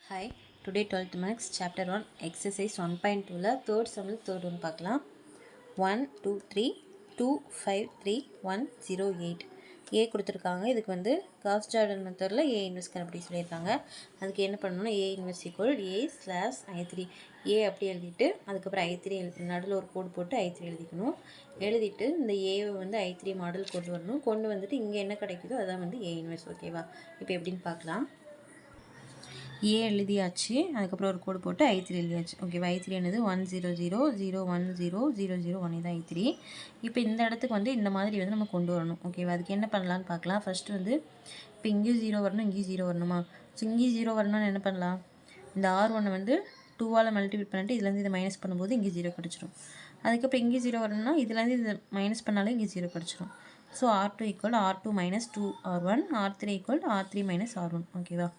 Hi, today 12th Max chapter 1 exercise 1.2 ல third sum third one பார்க்கலாம். 1 2 3 2 5 3 1 0 8 A கொடுத்துருக்காங்க. இதுக்கு வந்து காஸ் ஜார்டன் மெத்தடில் A இன்வெர்ஸ் கண்டுபிடி சொல்லியிருக்காங்க. அதுக்கு என்ன பண்ணணும்னா A inverse equal A/I3 A அப்படி எழுதிட்டு அதுக்கப்புறம் I3 நடுவில் ஒரு கோடு போட்டு I3 எழுதிக்கணும். எழுதிட்டு இந்த ஏவை வந்து I3 மாடல் கொண்டு வரணும். கொண்டு வந்துட்டு இங்கே என்ன கிடைக்குதோ அதான் வந்து A இன்வெர்ஸ். ஓகேவா? இப்போ எப்படின்னு பார்க்கலாம். ஏ எழுதியாச்சு, அதுக்கப்புறம் ஒரு கோடு போட்டு I3 எழுதியாச்சு. ஓகேவா? I3 என்னது 1 0 0 0 1 0 0 0 1 இது I3. இப்போ இந்த இடத்துக்கு வந்து இந்த மாதிரி வந்து நம்ம கொண்டு வரணும். ஓகேவா? அதுக்கு என்ன பண்ணலான்னு பார்க்கலாம். ஃபஸ்ட்டு வந்து இப்போ இங்கேயும் 0 வரணும், இங்கேயும் 0 வரணுமா? ஸோ இங்கேயும் 0 வரணும்னு என்ன பண்ணலாம்? இந்த R1 வந்து 2ஆல் மல்டிபிள் பண்ணிட்டு இதுலேருந்து இதை மைனஸ் பண்ணும்போது இங்கே 0 கிடச்சிரும். அதுக்கப்புறம் இங்கே 0 வரணும்னா இதுலேருந்து இதை மைனஸ் பண்ணாலும் இங்கே 0 கிடச்சிரும். So R2 equal R2 minus 2R1, R3 equal R3 minus R1. ஓகேவா?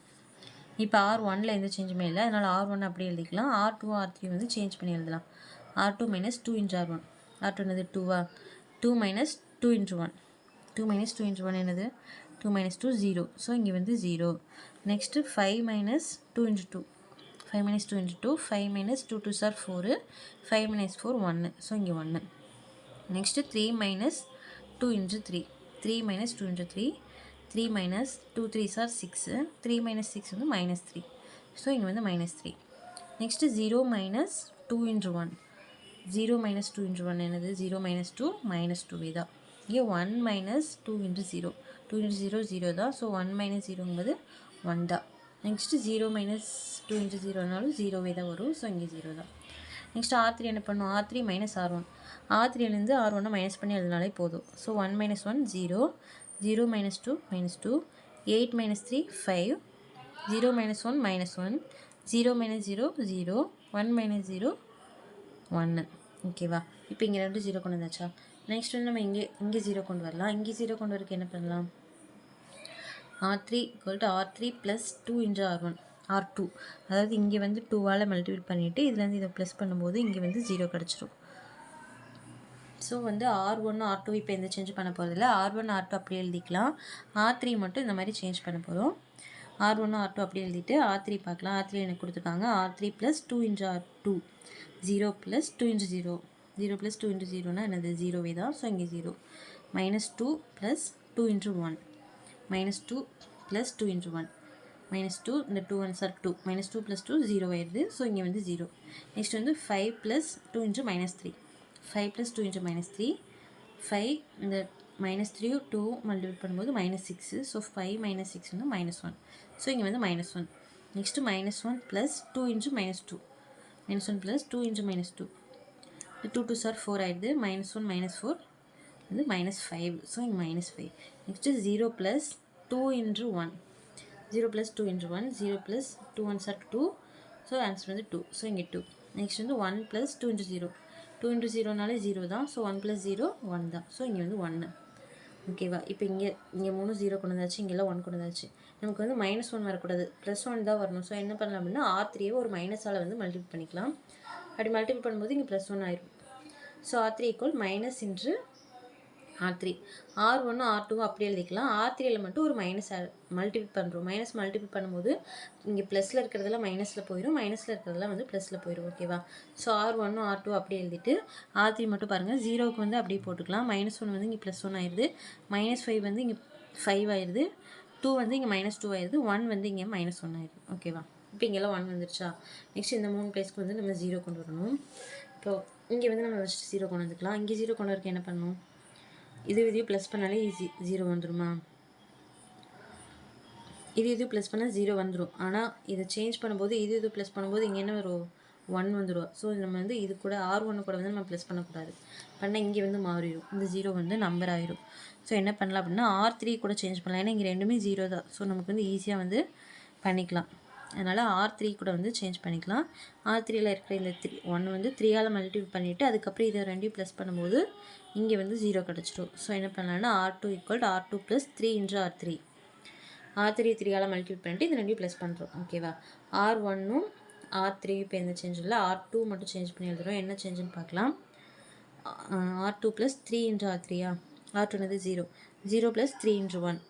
இப்போ R1ல் எந்த சேஞ்சுமே இல்லை, அதனால் R1 அப்படியே எழுதிக்கலாம். R2 R3 வந்து சேஞ்ச் பண்ணி எழுதலாம். R2 minus 2 into R1. R2 என்னது 2வா? 2 மைனஸ் 2 இன்ட்டு 1. 2 மைனஸ் 2 இன்ட்டு 1 என்னது? 2 மைனஸ் 2 0. ஸோ இங்கே வந்து 0. Next 5 minus 2 into 2. 5 minus 2 into 2. 5 minus 2 2 sir 4. 5 minus 4 1. So இங்கே 1. Next 3 minus 2 into 3. 3 minus 2 into 3. 3 minus 2 3s are 6. 3 minus 6 வந்து minus 3. So இங்கே வந்து minus 3. Next 0 minus 2 into 1. 0 minus 2 into 1 என்னது? 0 minus 2 minus 2 தான். இங்கே 1 minus 2 into 0. 2 into 0 0 தான். So 1 minus 0ங்கிறது 1 தான். Next 0 minus 2 into 0னாலும் 0வே தான் வரும். ஸோ இங்கே 0 தான். நெக்ஸ்ட்டு R3 என்ன பண்ணும்? R3 minus R1. R3லேருந்து R1 minus பண்ணி எழுதினாலே போதும். So 1 minus 1 0. 0 minus 2 minus 2. 8 minus 3 5. 0 minus 1 minus 1. 0 minus 0 0. 1 minus 0 1. ஓகேவா? இப்போ இங்கே 2 0 கொண்டு வந்தாச்சா? நெக்ஸ்ட் வந்து நம்ம இங்கே 0 கொண்டு வரலாம். இங்கே 0 கொண்டு வரக்கு என்ன பண்ணலாம்? R3 equal to R3 plus 2 into R1. R2 அதாவது இங்கே வந்து 2ஆல் மல்டிபிள் பண்ணிவிட்டு இதுலேருந்து இதை ப்ளஸ் பண்ணும்போது இங்கே வந்து 0 கிடச்சிரும். ஸோ வந்து R1 R2 இப்போ எந்த சேஞ்ச் பண்ண போகிறதில்ல. R1 R2 அப்படியே எழுதிக்கலாம். R3 மட்டும் இந்த மாதிரி சேஞ்ச் பண்ண போகிறோம். R1 R2 அப்படியே எழுதிட்டு R3 பார்க்கலாம். R3 எனக்கு கொடுத்துருக்காங்க. R3 plus 2 into R2. 0 plus 2 into 0. 0 plus 2 into 0னா என்னது? 0வே தான். ஸோ இங்கே 0. Minus 2 plus 2 into 1. Minus 2 plus 2 into 1. Minus 2 இந்த 2 1 சார் 2. மைனஸ் 2 ப்ளஸ் 2 0 ஆயிடுது. ஸோ இங்கே வந்து 0. நெக்ஸ்ட் வந்து 5 plus 2 into minus 3. 5 plus 2 into minus 3. 5 இந்த minus 3 2 மல்டிபிள் பண்ணும்போது minus 6. ஸோ 5 minus 6 வந்து minus 1. ஸோ இங்கே வந்து minus 1. Next minus 1 plus 2 into minus 2. minus 1 plus 2 into minus 2. 2 2 sir 4 ஆயிடுது. minus 1 minus 4 வந்து minus 5. ஸோ இங்கே minus 5. Next 0 plus 2 into 1. 0 plus 2 into 1. 0 plus 2 1 sir 2. So answer வந்து 2. So இங்கே 2. Next வந்து 1 plus 2 into 0. 2 into 0னாலே 0 தான். So 1 plus 0 1 தான். So இங்கே வந்து 1. ஓகேவா? இப்போ இங்கே 3 0 கொண்டு வந்தாச்சு, இங்கெல்லாம் 1 கொண்டு வந்தாச்சு. நமக்கு வந்து மைனஸ் 1 வரக்கூடாது, ப்ளஸ் 1 தான் வரணும். ஸோ என்ன பண்ணலாம் அப்படின்னா R3யை ஒரு மைனஸால் வந்து மல்டிபிள் பண்ணிக்கலாம். அப்படி மல்டிபிள் பண்ணும்போது இங்கே ப்ளஸ் 1 ஆயிடும். So R3 equal minus into R3. R1 R2 அப்படியே எழுதிக்கலாம். R3யில் மட்டும் ஒரு மைனஸ் மல்டிபிள் பண்ணுறோம். மைனஸ் மல்டிபிள் பண்ணும்போது இங்கே ப்ளஸில் இருக்கிறதெல்லாம் மைனஸில் போயிடும், மைனஸில் இருக்கிறதெல்லாம் வந்து ப்ளஸில் போயிடும். ஓகேவா? ஸோ R1 R2 அப்படியே எழுதிட்டு R3 மட்டும் பாருங்கள், 0க்கு வந்து அப்படியே போட்டுக்கலாம். மைனஸ் 1 வந்து இங்கே ப்ளஸ் 1 ஆயிடுது. மைனஸ் 5 வந்து இங்கே 5 ஆயிடுது. 2 வந்து இங்கே மைனஸ் 2 ஆயிடுது. 1 வந்து இங்கே மைனஸ் 1 ஆயிடுது. ஓகேவா? இப்போ இங்கெல்லாம் 1 வந்துருச்சா? நெக்ஸ்ட் இந்த 3 பிளேஸ்க்கு வந்து நம்ம 0 கொண்டு வரணும். இப்போ இங்கே வந்து நம்ம ஃபஸ்ட்டு 0 கொண்டு வந்துக்கலாம். இங்கே 0 கொண்டு வரக்கு என்ன பண்ணணும்? இதையும் ப்ளஸ் பண்ணாலே 0 வந்துடுமா? இது ப்ளஸ் பண்ணால் 0 வந்துடும். ஆனால் இதை சேஞ்ச் பண்ணும்போது இது ப்ளஸ் பண்ணும்போது இங்கே என்ன வரும்? 1 வந்துடும். ஸோ நம்ம வந்து இது கூட R1 கூட வந்து நம்ம ப்ளஸ் பண்ணக்கூடாது. பண்ணால் இங்கே வந்து மாறிடும். இந்த 0 வந்து நம்பர் ஆயிடும். ஸோ என்ன பண்ணலாம் அப்படின்னா R3 கூட சேஞ்ச் பண்ணலாம். ஏன்னா இங்கே ரெண்டுமே 0 தான். ஸோ நமக்கு வந்து ஈஸியாக வந்து பண்ணிக்கலாம். அதனால் R3 கூட வந்து சேஞ்ச் பண்ணிக்கலாம். R3யில் இருக்கிற இந்த 1 வந்து 3ஆல் மல்டிபிள் பண்ணிவிட்டு அதுக்கப்புறம் இதை ரெண்டையும் ப்ளஸ் பண்ணும்போது இங்கே வந்து 0 கிடச்சிடும். ஸோ என்ன பண்ணலாம்னா R2 equal to R2 plus 3 into R3. R3 3ஆல் மல்டிபிள் பண்ணிட்டு இது ரெண்டையும் ப்ளஸ் பண்ணுறோம். ஓகேவா? R1ம் R3 இப்போ எந்த சேஞ்ச் இல்லை. R2 மட்டும் சேஞ்ச் பண்ணி எழுதுகிறோம். என்ன சேஞ்சுன்னு பார்க்கலாம். R2 plus 3 into R3யா? R2 என்னது 0. 0 plus 3 into 1.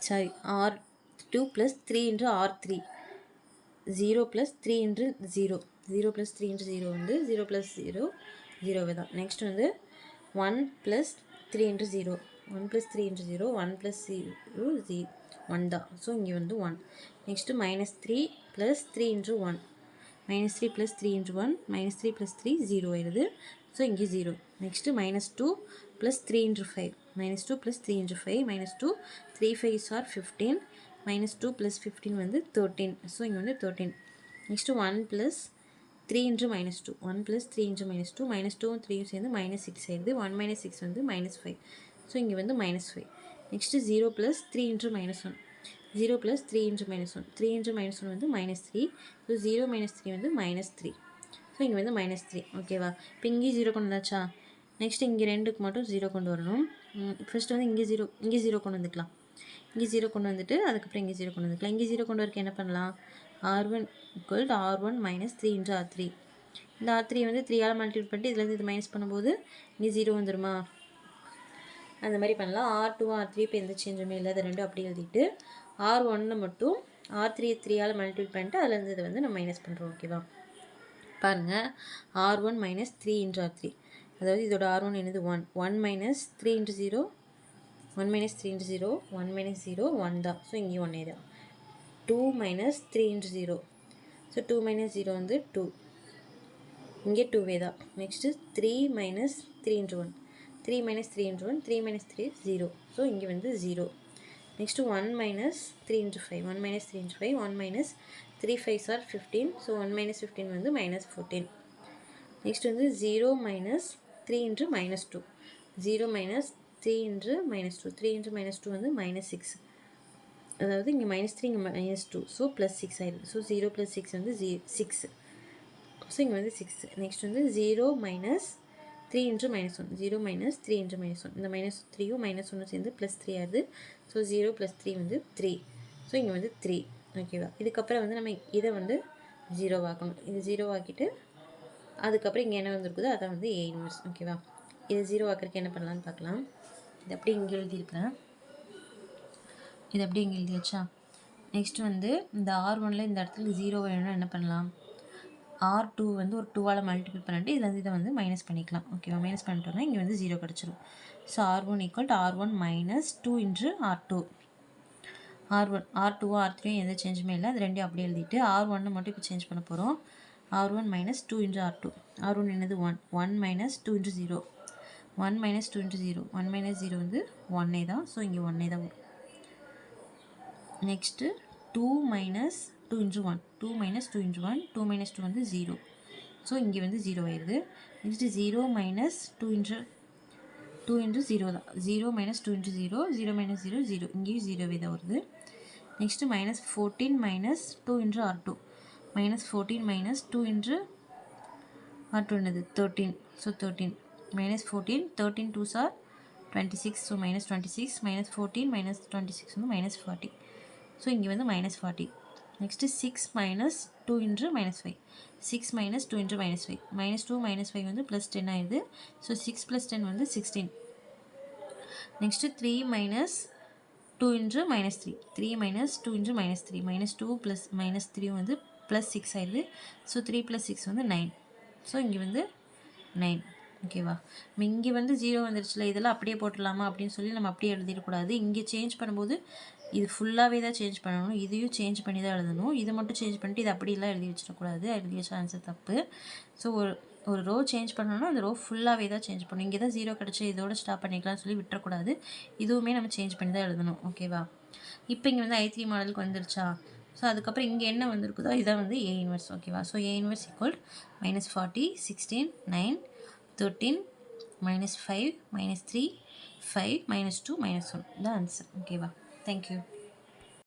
sorry R2 plus 3 into R3, 0 plus 3 into 0, 0 plus 3 into 0 வந்து 0 plus 0 0 தான். நெக்ஸ்ட் வந்து 1 plus 3 into 0, 1 plus 3 into 0, 1 plus 0 1 தான். ஸோ இங்கே வந்து 1. Next -3 plus 3 into 1, -3 plus 3 into 1, -3 plus 3 0 ஆயிடுது. ஸோ இங்கே 0. Next -2 plus 3 into 5, -2 plus 3 into 5, -2 3 5s are 15, -2 plus 15 வந்து 13. So இங்கே வந்து 13. Next 1 plus 3 into -2, 1 plus 3 into -2, -2 3 சேர்ந்து -6 ஆயிடுது. 1 minus 6 வந்து -5. ஸோ இங்கே வந்து -5. Next 0 plus 3 into -1, 0 plus 3 into -1, 3 into -1 வந்து -3. ஸோ 0 minus 3 வந்து -3. ஸோ இங்கே வந்து -3. ஓகேவா? இப்போ இங்கே 0 கொண்டு வந்தாச்சா? நெக்ஸ்ட்டு இங்கே 2க்கு மட்டும் 0 கொண்டு வரணும். ஃபஸ்ட்டு வந்து இங்கே 0 கொண்டு வந்துக்கலாம். இங்கே 0 கொண்டு வந்துட்டு அதுக்கப்புறம் இங்கே 0 கொண்டு வந்துக்கலாம். இங்கே 0 கொண்டு வரக்கு என்ன பண்ணலாம்? R1 = R1 minus 3 into R3. இந்த R3 வந்து 3ஆல் மல்டிபிள் பண்ணிட்டு இதுலேருந்து இது மைனஸ் பண்ணும்போது இங்கே 0 வந்துடுமா? அந்த மாதிரி பண்ணலாம். R2 R3 இப்போ எந்த சேஞ்சுமே இல்லை. அது ரெண்டும் அப்படியே எழுதிட்டு R1 மட்டும் R3 3ஆல் மல்டிபிள் பண்ணிட்டு அதுலேருந்து இதை வந்து நம்ம மைனஸ் பண்ணுறோம். ஓகேவா? பாருங்கள், R1 minus 3 into R3, அதாவது இதோட R1 என்னது 1, 1 minus 3 into 0, 1 minus 3 into 0, 1 minus 0 1 தான். ஸோ இங்கே 1 தான். 2 minus 3 into 0, ஸோ 2 minus 0 வந்து 2, இங்கே 2 தான். Next 3 minus 3 into 1, 3 minus 3 into 1, 3 minus 3 0, so இங்கே வந்து 0. Next 1 minus 3 into 5, 1 minus 3 into 5, 1 minus 3 5s are 15, so 1 minus 15 வந்து -14. நெக்ஸ்ட் வந்து 0 minus 3 into -2, 0 minus 3 into -2, 3 into -2 வந்து -6, அதாவது இங்கே -3 இங்கே -2, ஸோ +6 ஆயிடுது. ஸோ 0 plus 6 வந்து 6, ஸோ இங்கே வந்து 6. நெக்ஸ்ட் வந்து 0 minus 3 into -1, 0 minus 3 into -1, இந்த -3யும் -1 சேர்ந்து +3 ஆகுது. ஸோ 0 plus 3 வந்து 3, ஸோ இங்கே வந்து 3. ஓகேவா? இதுக்கப்புறம் வந்து நம்ம இதை வந்து 0 ஆக்கணும். இது 0 ஆக்கிட்டு அதுக்கப்புறம் இங்கே என்ன வந்துருக்குதோ அதான் வந்து A இன்வெர்ஸ். ஓகேவா? இது 0 ஆக்கிறதுக்கு என்ன பண்ணலான்னு பார்க்கலாம். இது அப்படியே இங்கே எழுதியிருக்கிறேன். இது அப்படியே இங்கே எழுதியாச்சா? நெக்ஸ்ட்டு வந்து இந்த R1ல் இந்த இடத்துல 0 வேணும்னா என்ன பண்ணலாம்? R2 வந்து ஒரு 2ஆல் மல்டிபிள் பண்ணிட்டு இதில் இதை வந்து மைனஸ் பண்ணிக்கலாம். ஓகேவா? மைனஸ் பண்ணிட்டோம்னா இங்கே வந்து 0 கிடச்சிரும். So R1 = R1 minus 2 into R2. R2 R3 எந்த சேஞ்சுமே இல்லை. அது ரெண்டையும் அப்படியே எழுதிட்டு R1 மட்டும் இப்போ சேஞ்ச் பண்ண போகிறோம். R1 minus 2 into R2. R1 என்னது 1, 1 minus 2 into 0, 1 minus 2 into 0, 1 minus 0 வந்து 1 தான். ஸோ இங்கே 1 தான் வரும். Next 2 minus 2 into 1, 2 minus 2 into 1, 2 minus 2 வந்து 0, ஸோ இங்கே வந்து 0 ஆயிடுது. நெக்ஸ்ட்டு 0 minus 2 into 0 தான். 0 minus 2 into 0, 0 minus 0 0, இங்கேயும் 0 தான் வருது. Next -14 minus 2 into R2, -14 minus 2 into R2 என்னது 13, so 13, -14, 13 2s are 26, so -26, -14 minus 26 வந்து -40, ஸோ இங்கே வந்து -40. Next 6 minus 2 into -5, 6 minus 2 into -5, -2 -5 வந்து +10 ஆயிடுது. ஸோ 6 + 10 வந்து 16. Next 3 minus 2 into -3, 3 minus 2 into -3, -2 plus -3 வந்து +6 ஆயிடுது. ஸோ 3 + 6 வந்து 9, ஸோ இங்கே வந்து 9. ஓகேவா? இங்கே வந்து 0 வந்துருச்சுல, இதெல்லாம் அப்படியே போட்டுடலாமா அப்படின்னு சொல்லி நம்ம அப்படியே எழுதிடக்கூடாது. இங்கே சேஞ்ச் பண்ணும்போது இது ஃபுல்லாகவே தான் சேஞ்ச் பண்ணணும். இதையும் சேஞ்ச் பண்ணி தான் எழுதணும். இதை மட்டும் சேஞ்ச் பண்ணிட்டு இது அப்படிலாம் எழுதி வச்சிடக்கூடாது. எழுதி வச்ச ஆன்சர் தப்பு. ஸோ ஒரு ரோ சேஞ்ச் பண்ணணும்னா அந்த ரோ ஃபுல்லாகவே தான் சேஞ்ச் பண்ணணும். இங்கே தான் 0 கிடச்சி இதோட ஸ்டாப் பண்ணிக்கலாம்னு சொல்லி விட்டுறக்கூடாது. இதுவுமே நம்ம சேஞ்ச் பண்ணி தான் எழுதணும். ஓகேவா? இப்போ இங்கே வந்து I3 மாடலுக்கு வந்துருச்சா? ஸோ அதுக்கப்புறம் இங்கே என்ன வந்திருக்குதோ இதான் வந்து A இன்வெர்ஸ். ஓகேவா? ஸோ A இன்வெர்ஸ் = -40, 16, 9, 13, -5, -3, 5, -2, -1 தான் ஆன்சர். ஓகேவா? தேங்க்யூ.